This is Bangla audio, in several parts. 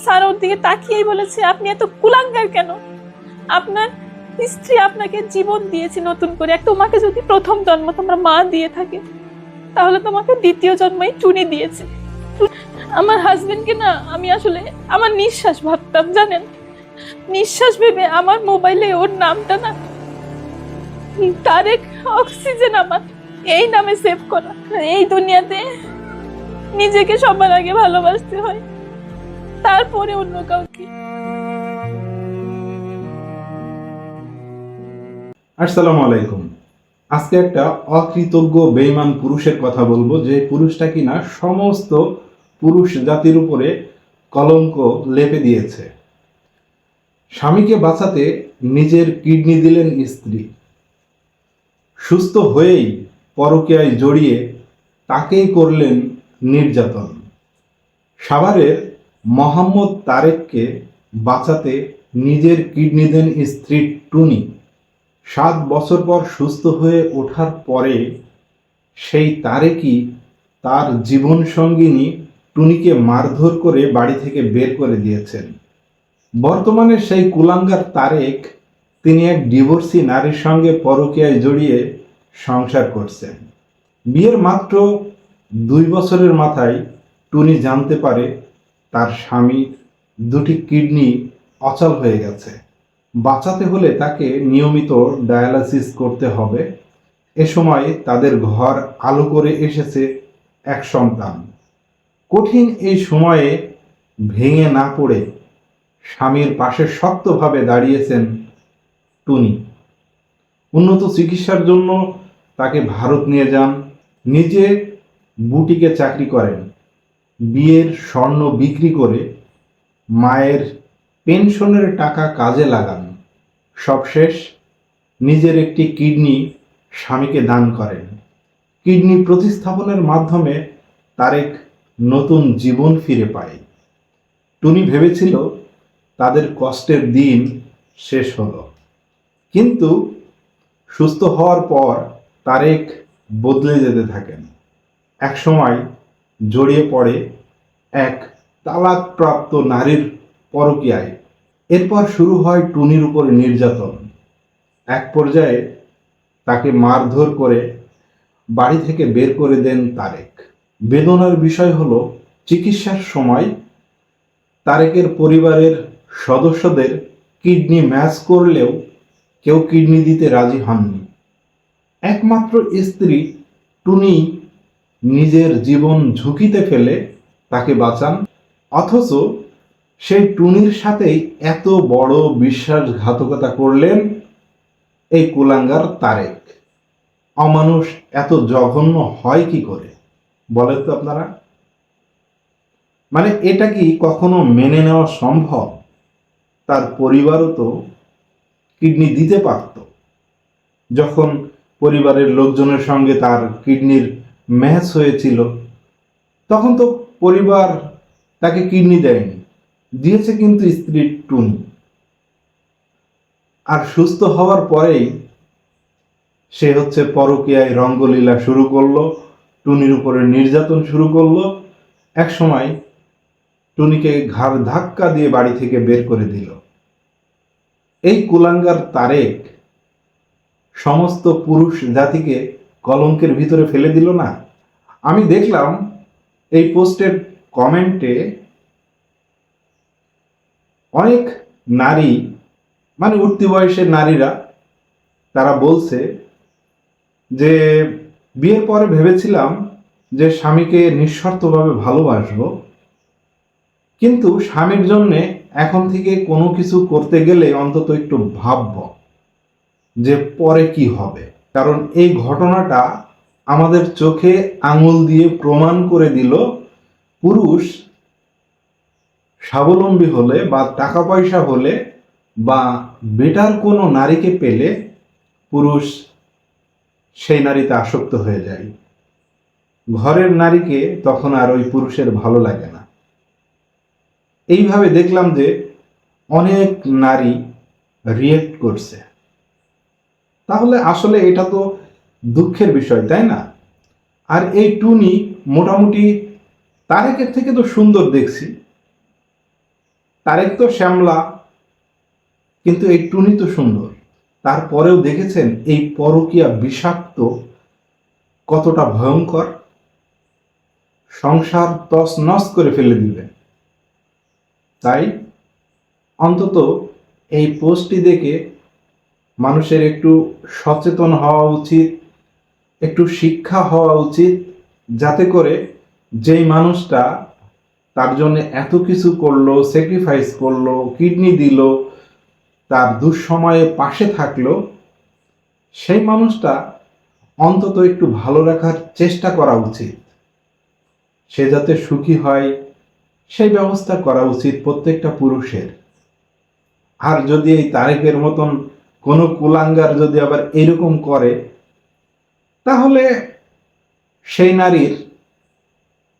স্যার ওর দিকে তাকিয়েই বলেছে, আপনি এত কুলাঙ্গার কেন? আপনার স্ত্রী আপনাকে জীবন দিয়েছে নতুন করে। তোমাকে যদি প্রথম জন্ম তোমরা মা দিয়ে থাকে, তাহলে তোমাকে দ্বিতীয় জন্মই টুনি দিয়েছে। আমার হাজবেন্ডকে না আমি আসলে আমার নিঃশ্বাস ভাবতাম, জানেন? নিঃশ্বাস ভেবে আমার মোবাইলে ওর নামটা না তারেক অক্সিজেন আমার এই নামে সেভ করা। এই দুনিয়াতে নিজেকে সবার আগে ভালোবাসতে হয়, তারপরে অন্য কাউকে। আসসালামু আলাইকুম। আজকে একটা অকৃতজ্ঞ বেঈমান পুরুষের কথা বলবো, যে পুরুষটা কিনা সমস্ত পুরুষ জাতির উপরে কলঙ্ক লেপে দিয়েছে। স্বামীকে বাঁচাতে নিজের কিডনি দিলেন স্ত্রী, সুস্থ হয়েই পরকীয়ায় জড়িয়ে তাকেই করলেন নির্যাতন। সাভারের মোহাম্মদ তারেককে বাঁচাতে নিজের কিডনি দেন স্ত্রী টুনি। 7 বছর পর সুস্থ হয়ে ওঠার পরে সেই তারেকই তার জীবন সঙ্গিনী টুনিকে মারধর করে বাড়ি থেকে বের করে দিয়েছেন। বর্তমানে সেই কুলাঙ্গার তারেক তিনি এক ডিভোর্সি নারীর সঙ্গে পরকীয়ায় জড়িয়ে সংসার করছেন। বিয়ের মাত্র 2 বছরের মাথায় টুনি জানতে পারে তার স্বামীর 2টি কিডনি অচল হয়ে গেছে। বাঁচাতে হলে তাকে নিয়মিত ডায়ালাসিস করতে হবে। এ সময় তাদের ঘর আলো করে এসেছে এক সন্তান। কঠিন এই সময়ে ভেঙে না পড়ে স্বামীর পাশে শক্তভাবে দাঁড়িয়েছেন টুনি। উন্নত চিকিৎসার জন্য তাকে ভারত নিয়ে যান, নিজে বুটিকে চাকরি করেন, বিয়ের স্বর্ণ বিক্রি করে মায়ের পেনশনের টাকা কাজে লাগান। সবশেষ নিজের একটি কিডনি স্বামীকে দান করেন। কিডনি প্রতিস্থাপনের মাধ্যমে তারেক নতুন জীবন ফিরে পায়। টুনি ভেবেছিল তাদের কষ্টের দিন শেষ হলো, কিন্তু সুস্থ হওয়ার পর তারেক বদলে যেতে থাকেন। একসময় জড়িয়ে পড়ে এক তালাকপ্রাপ্ত নারীর পরকীয়ায়। এরপর শুরু হয় টুনির উপরে নির্যাতন। এক পর্যায়ে তাকে মারধর করে বাড়ি থেকে বের করে দেন তারেক। বেদনার বিষয় হলো, চিকিৎসার সময় তারেকের পরিবারের সদস্যদের কিডনি ম্যাচ করলেও কেউ কিডনি দিতে রাজি হননি। একমাত্র স্ত্রী টুনি নিজের জীবন ঝুঁকিতে ফেলে তাকে বাঁচান। অথচ সেই টুনির সাথেই এত বড় বিশ্বাসঘাতকতা করলেন এই কুলাঙ্গার তারেক। অমানুষ এত জঘন্য হয় কি করে বলেন তো আপনারা? মানে এটা কি কখনো মেনে নেওয়া সম্ভব? তার পরিবারও তো কিডনি দিতে পারত। যখন পরিবারের লোকজনের সঙ্গে তার কিডনির ম্যাচ হয়েছিল, তখন তো পরিবার তাকে কিডনি দেয়নি, দিয়েছে কিন্তু স্ত্রী টুনি। আর সুস্থ হওয়ার পরেই সে হচ্ছে পরকীয়ায় রঙ্গলীলা শুরু করলো, টুনির উপরে নির্যাতন শুরু করলো। এক সময় টুনিকে ঘাড় ধাক্কা দিয়ে বাড়ি থেকে বের করে দিল। এই কুলাঙ্গার তারেক সমস্ত পুরুষ জাতিকে কলঙ্কের ভিতরে ফেলে দিল না? আমি দেখলাম এই পোস্টের কমেন্টে অনেক নারী, মানে উঠতি বয়সের নারীরা, তারা বলছে যে বিয়ের পরে ভেবেছিলাম যে স্বামীকে নিঃশর্তভাবে ভালোবাসবো, কিন্তু স্বামীর জন্যে এখন থেকে কোনো কিছু করতে গেলে অন্তত একটু ভাবব যে পরে কি হবে। কারণ এই ঘটনাটা আমাদের চোখে আঙুল দিয়ে প্রমাণ করে দিল, পুরুষ স্বাবলম্বী হলে বা টাকা পয়সা হলে বা বেটার কোনো নারীকে পেলে পুরুষ সেই নারীতে আসক্ত হয়ে যায়। ঘরের নারীকে তখন আর ওই পুরুষের ভালো লাগে না। এইভাবে দেখলাম যে অনেক নারী রিয়েক্ট করছে। তাহলে আসলে এটা তো দুঃখের বিষয়, তাই না? আর এই টুনি মোটামুটি তারেকের থেকে তো সুন্দর দেখছি। তারেক তো শ্যামলা, কিন্তু এই টুনি তো সুন্দর। তারপরেও দেখেছেন এই পরকীয়া বিষাক্ত কতটা ভয়ঙ্কর, সংসার তছনছ করে ফেলে দিবে। তাই অন্তত এই পোস্টটি দেখে মানুষের একটু সচেতন হওয়া উচিত, একটু শিক্ষা হওয়া উচিত, যাতে করে যেই মানুষটা তার জন্য এত কিছু করলো, স্যাক্রিফাইস করলো, কিডনি দিল, তার দুঃসময়ে পাশে থাকলো, সেই মানুষটা অন্তত একটু ভালো রাখার চেষ্টা করা উচিত। সে যাতে সুখী হয় সেই ব্যবস্থা করা উচিত প্রত্যেকটা পুরুষের। আর যদি এই তারেকের মতন কোনো কুলাঙ্গার যদি আবার এরকম করে, তাহলে সেই নারীর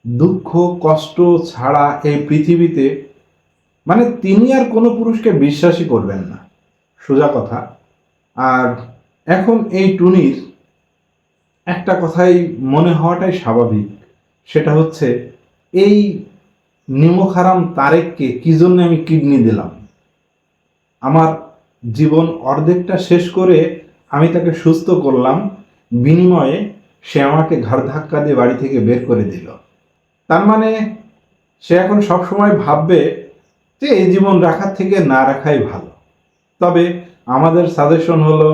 দুঃখ কষ্ট ছাড়া এই পৃথিবীতে মানে তিনি আর কোনো পুরুষকে বিশ্বাসই করবেন না, সোজা কথা। আর এখন এই টুনির একটা কথাই মনে হওয়াটাই স্বাভাবিক, সেটা হচ্ছে এই নিমকহারাম তারেককে কি জন্য আমি কিডনি দিলাম? আমার জীবন অর্ধেকটা শেষ করে আমি তাকে সুস্থ করলাম, বিনিময়ে সে আমাকে ঘাড় ধাক্কা দিয়ে বাড়ি থেকে বের করে দিল। তার মানে সে এখন সবসময় ভাববে যে এই জীবন রাখার থেকে না রাখাই ভালো। তবে আমাদের সাজেশন হলো,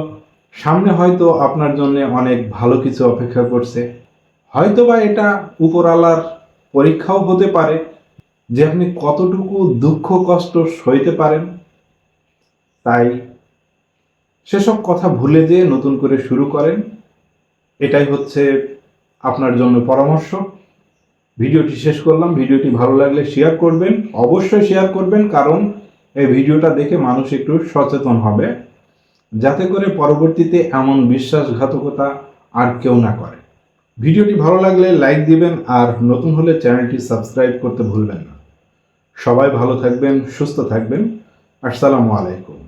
সামনে হয়তো আপনার জন্য অনেক ভালো কিছু অপেক্ষা করছে, হয়তোবা এটা উপরওয়ালার পরীক্ষাও হতে পারে যে আপনি কতটুকু দুঃখ কষ্ট সইতে পারেন। তাই সেসব কথা ভুলে যেয়ে নতুন করে শুরু করেন, এটাই হচ্ছে আপনার জন্য পরামর্শ। ভিডিওটি শেষ করলাম। ভিডিওটি ভালো লাগলে শেয়ার করবেন, অবশ্যই শেয়ার করবেন, কারণ এই ভিডিওটা দেখে মানুষ একটু সচেতন হবে, যাতে করে পরবর্তীতে এমন বিশ্বাসঘাতকতা আর কেউ না করে। ভিডিওটি ভালো লাগলে লাইক দিবেন, আর নতুন হলে চ্যানেলটি সাবস্ক্রাইব করতে ভুলবেন না। সবাই ভালো থাকবেন, সুস্থ থাকবেন। আসসালামু আলাইকুম।